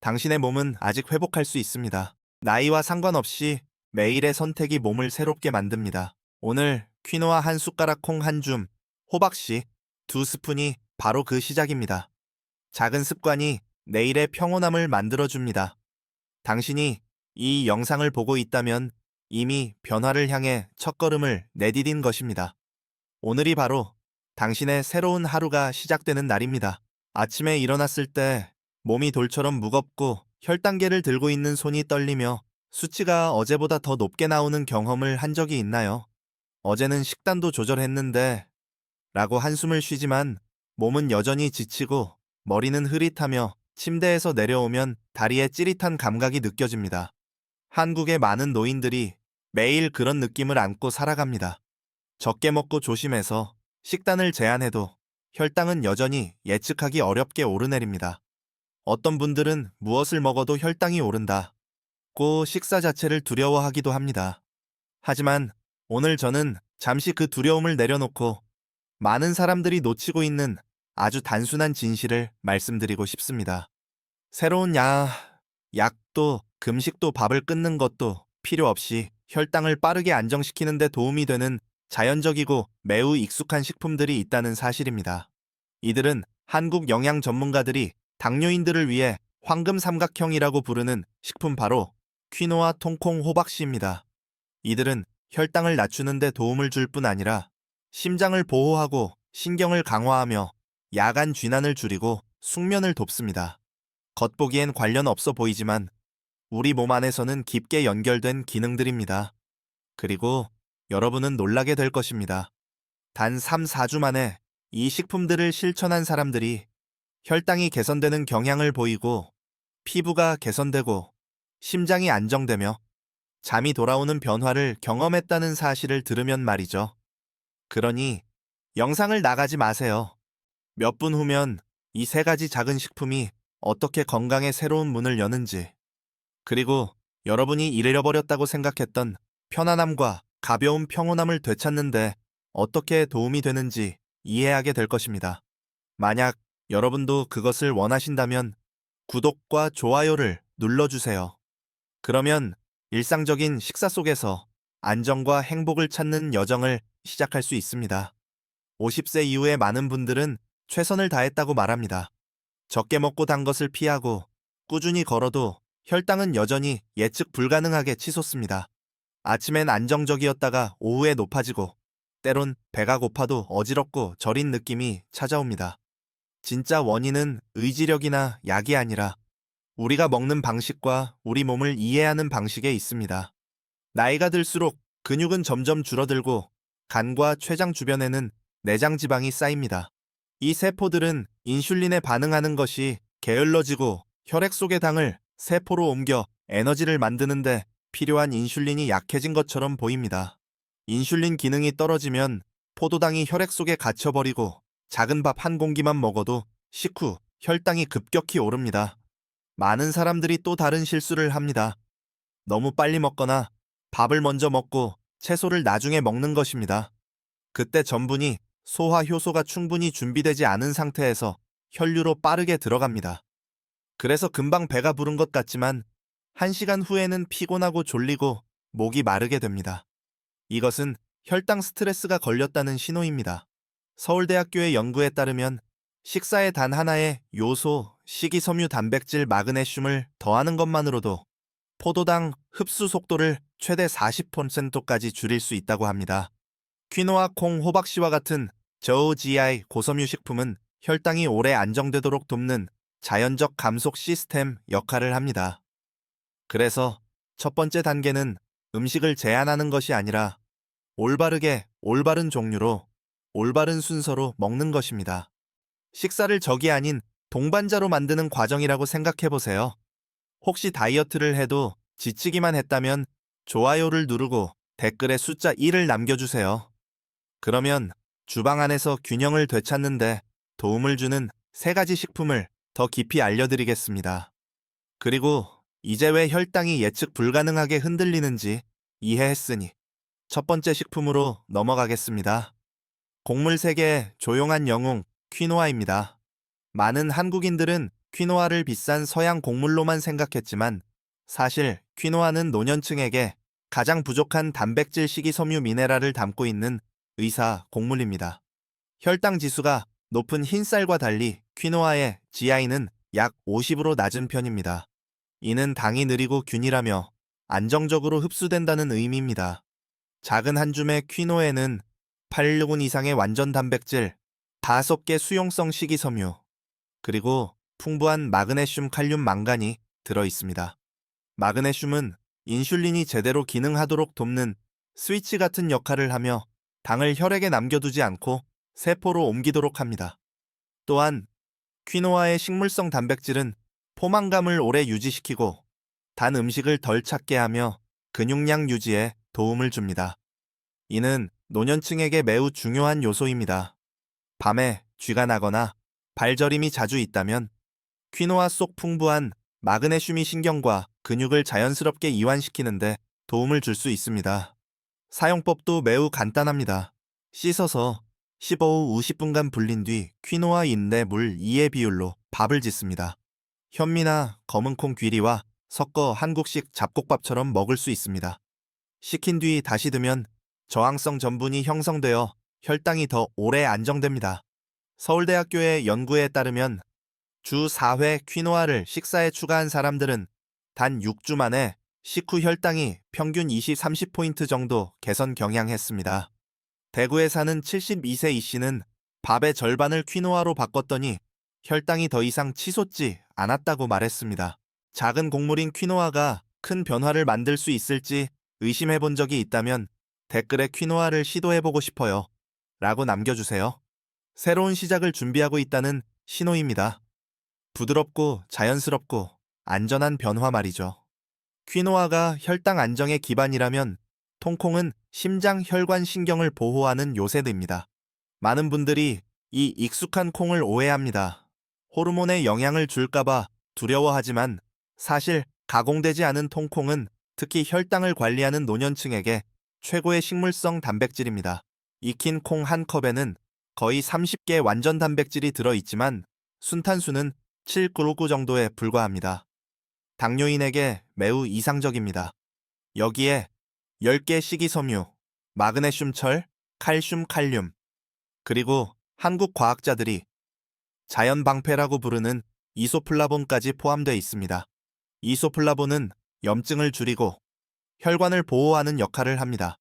당신의 몸은 아직 회복할 수 있습니다. 나이와 상관없이 매일의 선택이 몸을 새롭게 만듭니다. 오늘 퀴노아 한 숟가락, 콩 한 줌, 호박씨 두 스푼이 바로 그 시작입니다. 작은 습관이 내일의 평온함을 만들어줍니다. 당신이 이 영상을 보고 있다면 이미 변화를 향해 첫걸음을 내디딘 것입니다. 오늘이 바로 당신의 새로운 하루가 시작되는 날입니다. 아침에 일어났을 때 몸이 돌처럼 무겁고 혈당계를 들고 있는 손이 떨리며 수치가 어제보다 더 높게 나오는 경험을 한 적이 있나요? 어제는 식단도 조절했는데 라고 한숨을 쉬지만 몸은 여전히 지치고 머리는 흐릿하며 침대에서 내려오면 다리에 찌릿한 감각이 느껴집니다. 한국의 많은 노인들이 매일 그런 느낌을 안고 살아갑니다. 적게 먹고 조심해서 식단을 제한해도 혈당은 여전히 예측하기 어렵게 오르내립니다. 어떤 분들은 무엇을 먹어도 혈당이 오른다고 식사 자체를 두려워하기도 합니다. 하지만 오늘 저는 잠시 그 두려움을 내려놓고 많은 사람들이 놓치고 있는 아주 단순한 진실을 말씀드리고 싶습니다. 새로운 약도 금식도 밥을 끊는 것도 필요 없이 혈당을 빠르게 안정시키는 데 도움이 되는 자연적이고 매우 익숙한 식품들이 있다는 사실입니다. 이들은 한국 영양 전문가들이 당뇨인들을 위해 황금 삼각형이라고 부르는 식품 바로 퀴노아, 통콩, 호박씨입니다. 이들은 혈당을 낮추는 데 도움을 줄 뿐 아니라 심장을 보호하고 신경을 강화하며 야간 쥐난을 줄이고 숙면을 돕습니다. 겉보기엔 관련 없어 보이지만 우리 몸 안에서는 깊게 연결된 기능들입니다. 그리고 여러분은 놀라게 될 것입니다. 단 3, 4주 만에 이 식품들을 실천한 사람들이 혈당이 개선되는 경향을 보이고 피부가 개선되고 심장이 안정되며 잠이 돌아오는 변화를 경험했다는 사실을 들으면 말이죠. 그러니 영상을 나가지 마세요. 몇 분 후면 이 세 가지 작은 식품이 어떻게 건강의 새로운 문을 여는지, 그리고 여러분이 잃어버렸다고 생각했던 편안함과 가벼운 평온함을 되찾는데 어떻게 도움이 되는지 이해하게 될 것입니다. 만약 여러분도 그것을 원하신다면 구독과 좋아요를 눌러주세요. 그러면 일상적인 식사 속에서 안정과 행복을 찾는 여정을 시작할 수 있습니다. 50세 이후의 많은 분들은 최선을 다했다고 말합니다. 적게 먹고 단 것을 피하고 꾸준히 걸어도 혈당은 여전히 예측 불가능하게 치솟습니다. 아침엔 안정적이었다가 오후에 높아지고 때론 배가 고파도 어지럽고 저린 느낌이 찾아옵니다. 진짜 원인은 의지력이나 약이 아니라 우리가 먹는 방식과 우리 몸을 이해하는 방식에 있습니다. 나이가 들수록 근육은 점점 줄어들고 간과 췌장 주변에는 내장 지방이 쌓입니다. 이 세포들은 인슐린에 반응하는 것이 게을러지고 혈액 속의 당을 세포로 옮겨 에너지를 만드는데 필요한 인슐린이 약해진 것처럼 보입니다. 인슐린 기능이 떨어지면 포도당이 혈액 속에 갇혀버리고 작은 밥 한 공기만 먹어도 식후 혈당이 급격히 오릅니다. 많은 사람들이 또 다른 실수를 합니다. 너무 빨리 먹거나 밥을 먼저 먹고 채소를 나중에 먹는 것입니다. 그때 전분이 소화 효소가 충분히 준비되지 않은 상태에서 혈류로 빠르게 들어갑니다. 그래서 금방 배가 부른 것 같지만 1시간 후에는 피곤하고 졸리고 목이 마르게 됩니다. 이것은 혈당 스트레스가 걸렸다는 신호입니다. 서울대학교의 연구에 따르면 식사에 단 하나의 요소, 식이섬유, 단백질, 마그네슘을 더하는 것만으로도 포도당 흡수 속도를 최대 40%까지 줄일 수 있다고 합니다. 퀴노아, 콩, 호박씨와 같은 저우 GI 고섬유 식품은 혈당이 오래 안정되도록 돕는 자연적 감속 시스템 역할을 합니다. 그래서 첫 번째 단계는 음식을 제한하는 것이 아니라 올바르게 올바른 종류로 올바른 순서로 먹는 것입니다. 식사를 적이 아닌 동반자로 만드는 과정이라고 생각해 보세요. 혹시 다이어트를 해도 지치기만 했다면 좋아요를 누르고 댓글에 숫자 1을 남겨주세요. 그러면 주방 안에서 균형을 되찾는데 도움을 주는 3가지 식품을 더 깊이 알려드리겠습니다. 그리고 이제 왜 혈당이 예측 불가능하게 흔들리는지 이해했으니 첫 번째 식품으로 넘어가겠습니다. 곡물 세계의 조용한 영웅 퀴노아입니다. 많은 한국인들은 퀴노아를 비싼 서양 곡물로만 생각했지만 사실 퀴노아는 노년층에게 가장 부족한 단백질 식이섬유 미네랄을 담고 있는 의사 곡물입니다. 혈당 지수가 높은 흰쌀과 달리 퀴노아의 GI는 약 50으로 낮은 편입니다. 이는 당이 느리고 균일하며 안정적으로 흡수된다는 의미입니다. 작은 한 줌의 퀴노에는 8군 이상의 완전 단백질, 5개 수용성 식이섬유, 그리고 풍부한 마그네슘, 칼륨, 망간이 들어 있습니다. 마그네슘은 인슐린이 제대로 기능하도록 돕는 스위치 같은 역할을 하며 당을 혈액에 남겨두지 않고 세포로 옮기도록 합니다. 또한 퀴노아의 식물성 단백질은 포만감을 오래 유지시키고 단 음식을 덜 찾게 하며 근육량 유지에 도움을 줍니다. 이는 노년층에게 매우 중요한 요소입니다. 밤에 쥐가 나거나 발저림이 자주 있다면 퀴노아 속 풍부한 마그네슘이 신경과 근육을 자연스럽게 이완시키는데 도움을 줄 수 있습니다. 사용법도 매우 간단합니다. 씻어서 15후 50분간 불린 뒤 퀴노아 인내 물 2의 비율로 밥을 짓습니다. 현미나 검은콩 귀리와 섞어 한국식 잡곡밥처럼 먹을 수 있습니다. 식힌 뒤 다시 두면 저항성 전분이 형성되어 혈당이 더 오래 안정됩니다. 서울대학교의 연구에 따르면 주 4회 퀴노아를 식사에 추가한 사람들은 단 6주 만에 식후 혈당이 평균 20-30포인트 정도 개선 경향했습니다. 대구에 사는 72세 이 씨는 밥의 절반을 퀴노아로 바꿨더니 혈당이 더 이상 치솟지 않았다고 말했습니다. 작은 곡물인 퀴노아가 큰 변화를 만들 수 있을지 의심해 본 적이 있다면 댓글에 퀴노아를 시도해보고 싶어요 라고 남겨주세요. 새로운 시작을 준비하고 있다는 신호입니다. 부드럽고 자연스럽고 안전한 변화 말이죠. 퀴노아가 혈당 안정의 기반이라면 통콩은 심장 혈관 신경을 보호하는 요새드입니다. 많은 분들이 이 익숙한 콩을 오해합니다. 호르몬에 영향을 줄까봐 두려워하지만 사실 가공되지 않은 통콩은 특히 혈당을 관리하는 노년층에게 최고의 식물성 단백질입니다. 익힌 콩 한 컵에는 거의 30개 완전 단백질이 들어있지만 순탄수는 7g 정도에 불과합니다. 당뇨인에게 매우 이상적입니다. 여기에 10개 식이섬유, 마그네슘, 철, 칼슘, 칼륨, 그리고 한국 과학자들이 자연 방패라고 부르는 이소플라본까지 포함되어 있습니다. 이소플라본은 염증을 줄이고 혈관을 보호하는 역할을 합니다.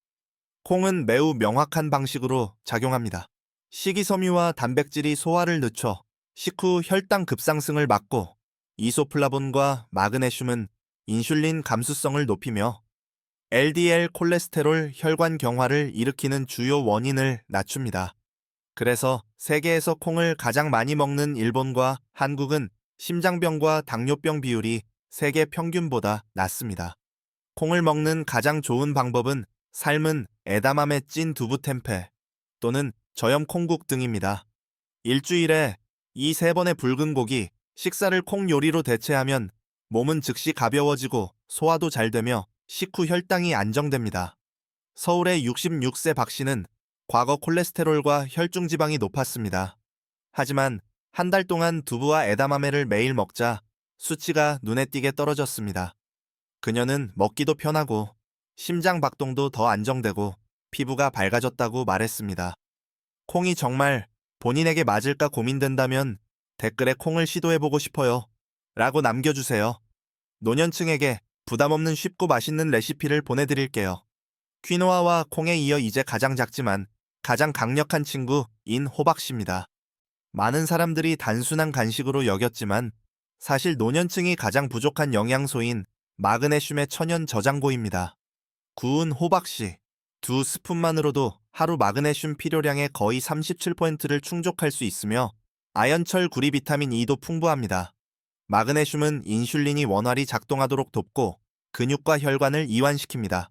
콩은 매우 명확한 방식으로 작용합니다. 식이섬유와 단백질이 소화를 늦춰 식후 혈당 급상승을 막고 이소플라본과 마그네슘은 인슐린 감수성을 높이며 LDL 콜레스테롤 혈관 경화를 일으키는 주요 원인을 낮춥니다. 그래서 세계에서 콩을 가장 많이 먹는 일본과 한국은 심장병과 당뇨병 비율이 세계 평균보다 낮습니다. 콩을 먹는 가장 좋은 방법은 삶은 에다마메 찐 두부 템페 또는 저염 콩국 등입니다. 일주일에 이 3번의 붉은 고기, 식사를 콩 요리로 대체하면 몸은 즉시 가벼워지고 소화도 잘 되며 식후 혈당이 안정됩니다. 서울의 66세 박 씨는 과거 콜레스테롤과 혈중 지방이 높았습니다. 하지만 한 달 동안 두부와 에다마메를 매일 먹자 수치가 눈에 띄게 떨어졌습니다. 그녀는 먹기도 편하고 심장 박동도 더 안정되고 피부가 밝아졌다고 말했습니다. 콩이 정말 본인에게 맞을까 고민된다면 댓글에 콩을 시도해보고 싶어요 라고 남겨주세요. 노년층에게 부담없는 쉽고 맛있는 레시피를 보내드릴게요. 퀴노아와 콩에 이어 이제 가장 작지만 가장 강력한 친구인 호박씨입니다. 많은 사람들이 단순한 간식으로 여겼지만 사실 노년층이 가장 부족한 영양소인 마그네슘의 천연 저장고입니다. 구운 호박씨 2스푼만으로도 하루 마그네슘 필요량의 거의 37%를 충족할 수 있으며 아연철 구리 비타민 E도 풍부합니다. 마그네슘은 인슐린이 원활히 작동하도록 돕고 근육과 혈관을 이완시킵니다.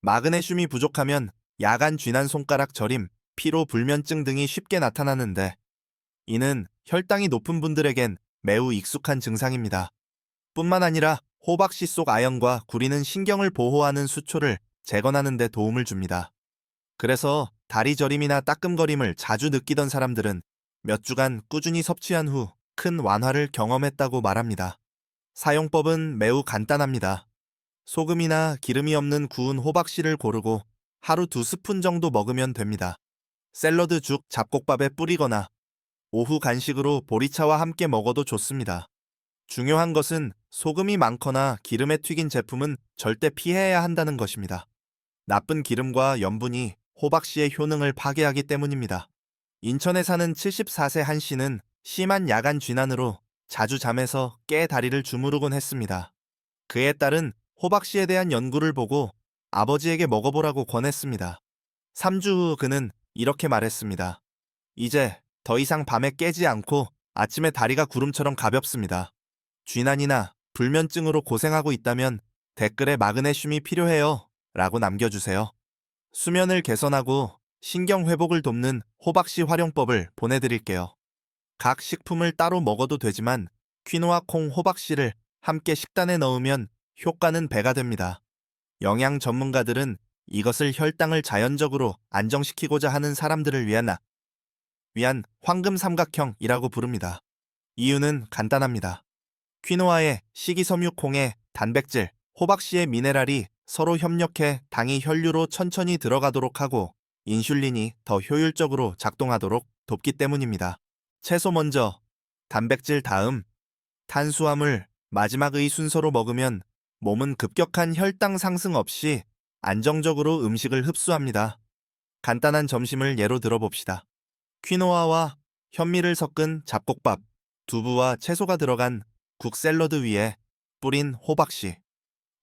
마그네슘이 부족하면 야간 쥐난 손가락 저림, 피로 불면증 등이 쉽게 나타나는데 이는 혈당이 높은 분들에겐 매우 익숙한 증상입니다. 뿐만 아니라 호박씨 속 아연과 구리는 신경을 보호하는 수초를 재건하는 데 도움을 줍니다. 그래서 다리 저림이나 따끔거림을 자주 느끼던 사람들은 몇 주간 꾸준히 섭취한 후 큰 완화를 경험했다고 말합니다. 사용법은 매우 간단합니다. 소금이나 기름이 없는 구운 호박씨를 고르고 하루 2스푼 정도 먹으면 됩니다. 샐러드 죽, 잡곡밥에 뿌리거나 오후 간식으로 보리차와 함께 먹어도 좋습니다. 중요한 것은 소금이 많거나 기름에 튀긴 제품은 절대 피해야 한다는 것입니다. 나쁜 기름과 염분이 호박씨의 효능을 파괴하기 때문입니다. 인천에 사는 74세 한 씨는 심한 야간 쥐난으로 자주 잠에서 깨 다리를 주무르곤 했습니다. 그의 딸은 호박씨에 대한 연구를 보고 아버지에게 먹어보라고 권했습니다. 3주 후 그는 이렇게 말했습니다. 이제 더 이상 밤에 깨지 않고 아침에 다리가 구름처럼 가볍습니다. 쥐난이나 불면증으로 고생하고 있다면 댓글에 마그네슘이 필요해요 라고 남겨주세요. 수면을 개선하고 신경 회복을 돕는 호박씨 활용법을 보내드릴게요. 각 식품을 따로 먹어도 되지만 퀴노아 콩 호박씨를 함께 식단에 넣으면 효과는 배가 됩니다. 영양 전문가들은 이것을 혈당을 자연적으로 안정시키고자 하는 사람들을 위한 황금 삼각형이라고 부릅니다. 이유는 간단합니다. 퀴노아의 식이섬유 콩의 단백질, 호박씨의 미네랄이 서로 협력해 당이 혈류로 천천히 들어가도록 하고 인슐린이 더 효율적으로 작동하도록 돕기 때문입니다. 채소 먼저, 단백질 다음, 탄수화물 마지막의 순서로 먹으면 몸은 급격한 혈당 상승 없이 안정적으로 음식을 흡수합니다. 간단한 점심을 예로 들어봅시다. 퀴노아와 현미를 섞은 잡곡밥, 두부와 채소가 들어간 국 샐러드 위에 뿌린 호박씨.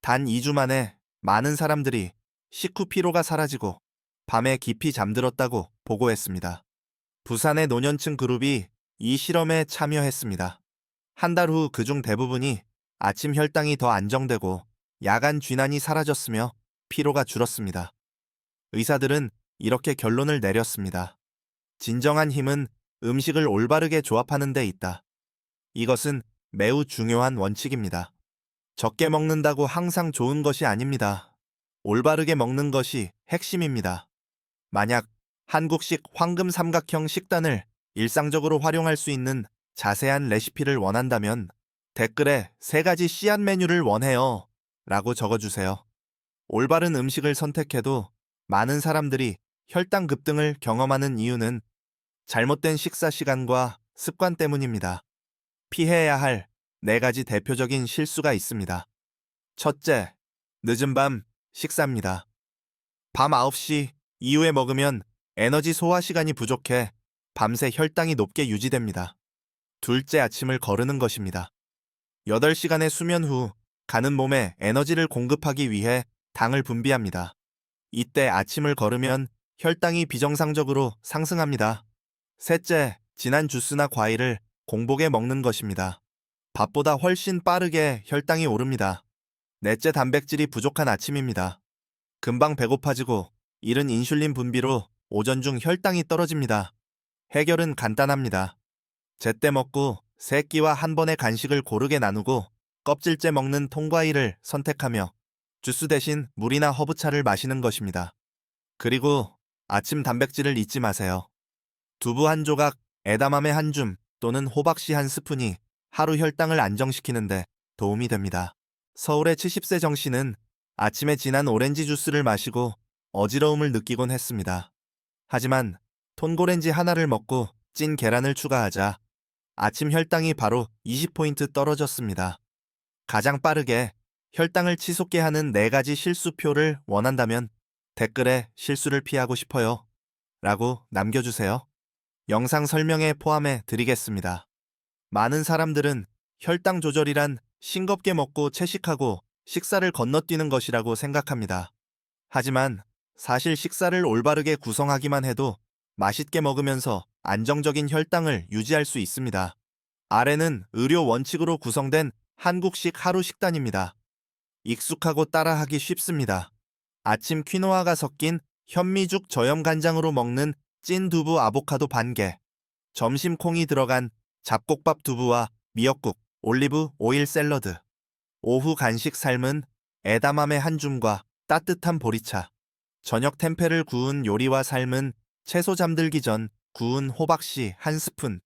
단 2주 만에 많은 사람들이 식후 피로가 사라지고 밤에 깊이 잠들었다고 보고했습니다. 부산의 노년층 그룹이 이 실험에 참여했습니다. 한 달 후 그중 대부분이 아침 혈당이 더 안정되고 야간 쥐난이 사라졌으며 피로가 줄었습니다. 의사들은 이렇게 결론을 내렸습니다. 진정한 힘은 음식을 올바르게 조합하는 데 있다. 이것은 매우 중요한 원칙입니다. 적게 먹는다고 항상 좋은 것이 아닙니다. 올바르게 먹는 것이 핵심입니다. 만약 한국식 황금 삼각형 식단을 일상적으로 활용할 수 있는 자세한 레시피를 원한다면 댓글에 3가지 씨앗 메뉴를 원해요 라고 적어주세요. 올바른 음식을 선택해도 많은 사람들이 혈당 급등을 경험하는 이유는 잘못된 식사 시간과 습관 때문입니다. 피해야 할 4가지 대표적인 실수가 있습니다. 첫째, 늦은 밤 식사입니다. 밤 9시 이후에 먹으면 에너지 소화 시간이 부족해 밤새 혈당이 높게 유지됩니다. 둘째, 아침을 거르는 것입니다. 8시간의 수면 후 간은 몸에 에너지를 공급하기 위해 당을 분비합니다. 이때 아침을 거르면 혈당이 비정상적으로 상승합니다. 셋째, 진한 주스나 과일을 공복에 먹는 것입니다. 밥보다 훨씬 빠르게 혈당이 오릅니다. 넷째, 단백질이 부족한 아침입니다. 금방 배고파지고 이른 인슐린 분비로 오전 중 혈당이 떨어집니다. 해결은 간단합니다. 제때 먹고 3끼와 한 번의 간식을 고르게 나누고 껍질째 먹는 통과일을 선택하며 주스 대신 물이나 허브차를 마시는 것입니다. 그리고 아침 단백질을 잊지 마세요. 두부 한 조각, 에다마메 한 줌 또는 호박씨 한 스푼이 하루 혈당을 안정시키는데 도움이 됩니다. 서울의 70세 정 씨는 아침에 진한 오렌지 주스를 마시고 어지러움을 느끼곤 했습니다. 하지만 톤고렌지 하나를 먹고 찐 계란을 추가하자 아침 혈당이 바로 20포인트 떨어졌습니다. 가장 빠르게 혈당을 치솟게 하는 4가지 실수표를 원한다면 댓글에 실수를 피하고 싶어요 라고 남겨주세요. 영상 설명에 포함해 드리겠습니다. 많은 사람들은 혈당 조절이란 싱겁게 먹고 채식하고 식사를 건너뛰는 것이라고 생각합니다. 하지만 사실 식사를 올바르게 구성하기만 해도 맛있게 먹으면서 안정적인 혈당을 유지할 수 있습니다. 아래는 의료 원칙으로 구성된 한국식 하루 식단입니다. 익숙하고 따라하기 쉽습니다. 아침 퀴노아가 섞인 현미죽 저염 간장으로 먹는 찐 두부 아보카도 반개, 점심 콩이 들어간 잡곡밥 두부와 미역국, 올리브 오일 샐러드, 오후 간식 삶은 에다마메 한 줌과 따뜻한 보리차, 저녁 템페를 구운 요리와 삶은 채소 잠들기 전 구운 호박씨 한 스푼,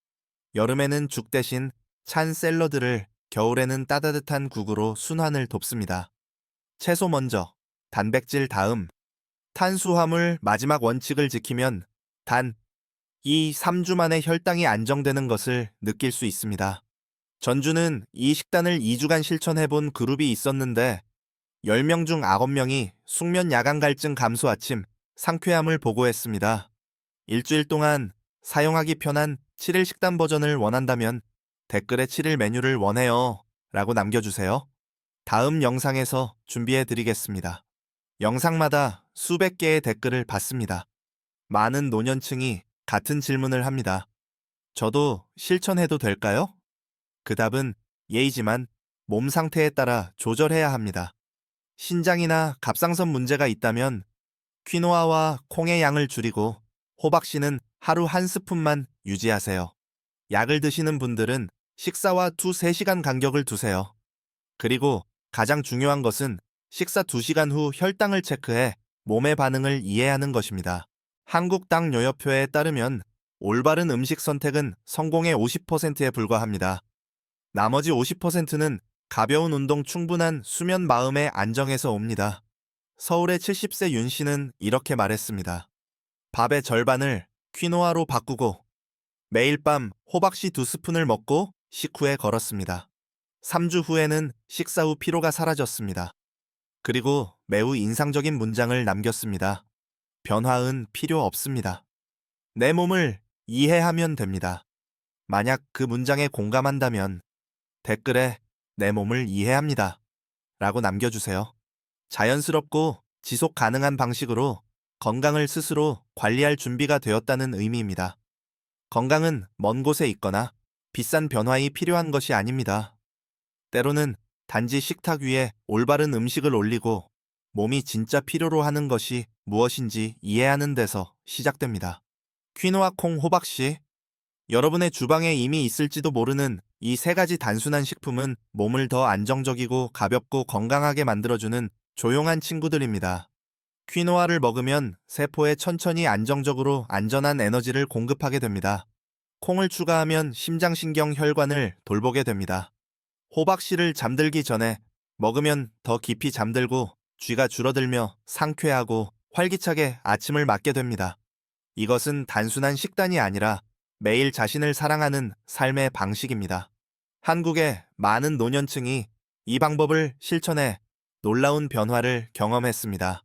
여름에는 죽 대신 찬 샐러드를 겨울에는 따뜻한 국으로 순환을 돕습니다. 채소 먼저, 단백질 다음, 탄수화물 마지막 원칙을 지키면 단 2, 3주 만에 혈당이 안정되는 것을 느낄 수 있습니다. 전주는 이 식단을 2주간 실천해본 그룹이 있었는데 10명 중 9명이 숙면 야간 갈증 감소 아침 상쾌함을 보고했습니다. 일주일 동안 사용하기 편한 7일 식단 버전을 원한다면 댓글에 7일 메뉴를 원해요 라고 남겨주세요. 다음 영상에서 준비해 드리겠습니다. 영상마다 수백 개의 댓글을 받습니다. 많은 노년층이 같은 질문을 합니다. 저도 실천해도 될까요? 그 답은 예이지만 몸 상태에 따라 조절해야 합니다. 신장이나 갑상선 문제가 있다면 퀴노아와 콩의 양을 줄이고 호박씨는 하루 한 스푼만 유지하세요. 약을 드시는 분들은 식사와 2-3시간 간격을 두세요. 그리고 가장 중요한 것은 식사 2시간 후 혈당을 체크해 몸의 반응을 이해하는 것입니다. 한국당뇨협회에 따르면 올바른 음식 선택은 성공의 50%에 불과합니다. 나머지 50%는 가벼운 운동 충분한 수면 마음의 안정에서 옵니다. 서울의 70세 윤 씨는 이렇게 말했습니다. 밥의 절반을 퀴노아로 바꾸고 매일 밤 호박씨 2스푼을 먹고 식후에 걸었습니다. 3주 후에는 식사 후 피로가 사라졌습니다. 그리고 매우 인상적인 문장을 남겼습니다. 변화은 필요 없습니다. 내 몸을 이해하면 됩니다. 만약 그 문장에 공감한다면 댓글에 내 몸을 이해합니다 라고 남겨주세요. 자연스럽고 지속 가능한 방식으로 건강을 스스로 관리할 준비가 되었다는 의미입니다. 건강은 먼 곳에 있거나 비싼 변화이 필요한 것이 아닙니다. 때로는 단지 식탁 위에 올바른 음식을 올리고 몸이 진짜 필요로 하는 것이 무엇인지 이해하는 데서 시작됩니다. 퀴노아 콩 호박씨, 여러분의 주방에 이미 있을지도 모르는 이 3가지 단순한 식품은 몸을 더 안정적이고 가볍고 건강하게 만들어주는 조용한 친구들입니다. 퀴노아를 먹으면 세포에 천천히 안정적으로 안전한 에너지를 공급하게 됩니다. 콩을 추가하면 심장신경 혈관을 돌보게 됩니다. 호박씨를 잠들기 전에 먹으면 더 깊이 잠들고 쥐가 줄어들며 상쾌하고 활기차게 아침을 맞게 됩니다. 이것은 단순한 식단이 아니라 매일 자신을 사랑하는 삶의 방식입니다. 한국의 많은 노년층이 이 방법을 실천해 놀라운 변화를 경험했습니다.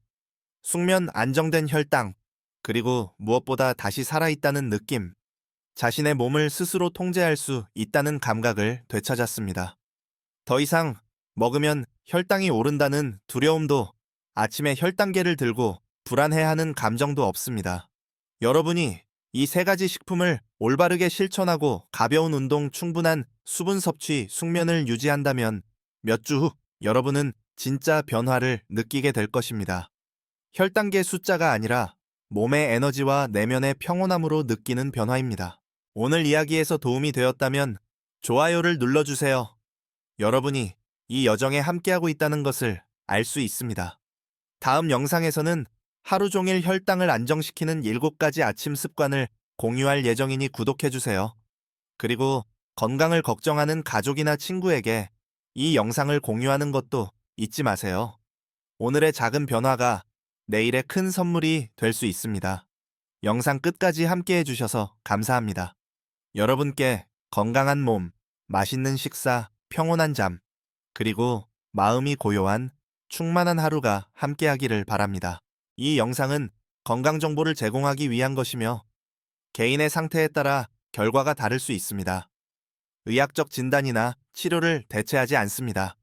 숙면 안정된 혈당, 그리고 무엇보다 다시 살아있다는 느낌, 자신의 몸을 스스로 통제할 수 있다는 감각을 되찾았습니다. 더 이상 먹으면 혈당이 오른다는 두려움도 아침에 혈당계를 들고 불안해하는 감정도 없습니다. 여러분이 이 3가지 식품을 올바르게 실천하고 가벼운 운동, 충분한 수분 섭취, 숙면을 유지한다면 몇 주 후 여러분은 진짜 변화를 느끼게 될 것입니다. 혈당계 숫자가 아니라 몸의 에너지와 내면의 평온함으로 느끼는 변화입니다. 오늘 이야기에서 도움이 되었다면 좋아요를 눌러주세요. 여러분이 이 여정에 함께하고 있다는 것을 알 수 있습니다. 다음 영상에서는 하루 종일 혈당을 안정시키는 7가지 아침 습관을 공유할 예정이니 구독해주세요. 그리고 건강을 걱정하는 가족이나 친구에게 이 영상을 공유하는 것도 잊지 마세요. 오늘의 작은 변화가 내일의 큰 선물이 될 수 있습니다. 영상 끝까지 함께해 주셔서 감사합니다. 여러분께 건강한 몸, 맛있는 식사, 평온한 잠, 그리고 마음이 고요한 충만한 하루가 함께하기를 바랍니다. 이 영상은 건강 정보를 제공하기 위한 것이며 개인의 상태에 따라 결과가 다를 수 있습니다. 의학적 진단이나 치료를 대체하지 않습니다.